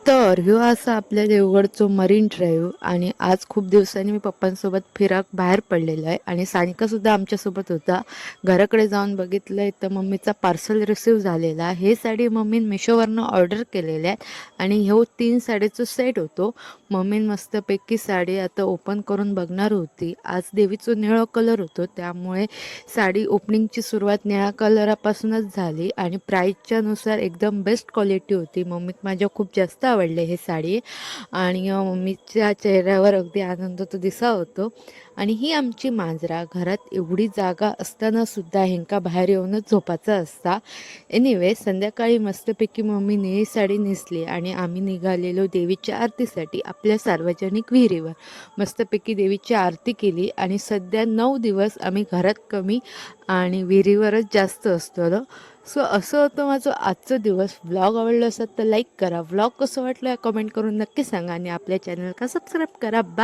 तर ह्यो असा आपल्या देवगडचो मरीन ड्राईव्ह आणि आज खूप दिवसांनी मी पप्पांसोबत फिराक बाहेर पडलेलो आहे आणि सानिका सुद्धा आमच्यासोबत होता. घराकडे जाऊन बघितलंय तर मम्मीचा पार्सल रिसीव झालेला. हे साडी मम्मीन मिशोवरनं ऑर्डर केलेल्या आहेत आणि ह्यो 3 साडीचा सेट होतो. मम्मीन मस्तपैकी साडी आता ओपन करून बघणार होती. आज देवीचं निळं कलर होतो त्यामुळे साडी ओपनिंगची सुरुवात निळ्या कलरापासूनच झाली आणि प्राईसच्या नुसार एकदम बेस्ट क्वालिटी होती. मम्मीक माझ्या खूप जास्त आवडले हे साडी आणि मम्मीच्या चेहऱ्यावर अगदी आनंद तो दिसा होतो. आणि ही आमची मांजरा घरात एवढी जागा असताना सुद्धा हेंका बाहेर येऊनच झोपाचा असता. एनिवे संध्याकाळी मस्तपैकी मम्मी निळी साडी नेसली आणि आम्ही निघालेलो देवीच्या आरतीसाठी आपल्या सार्वजनिक विहिरीवर. मस्तपैकी देवीची आरती केली आणि सध्या 9 दिवस आम्ही घरात कमी आणि विहिरीवरच जास्त असतो. सो असं होतं माझं आजचं दिवस. व्लॉग आवडलं असेल तर लाईक करा. व्लॉग कसं वाटलं कमेंट करून नक्की सांगा आणि आपल्या चॅनल का सबस्क्राईब करा. बाय.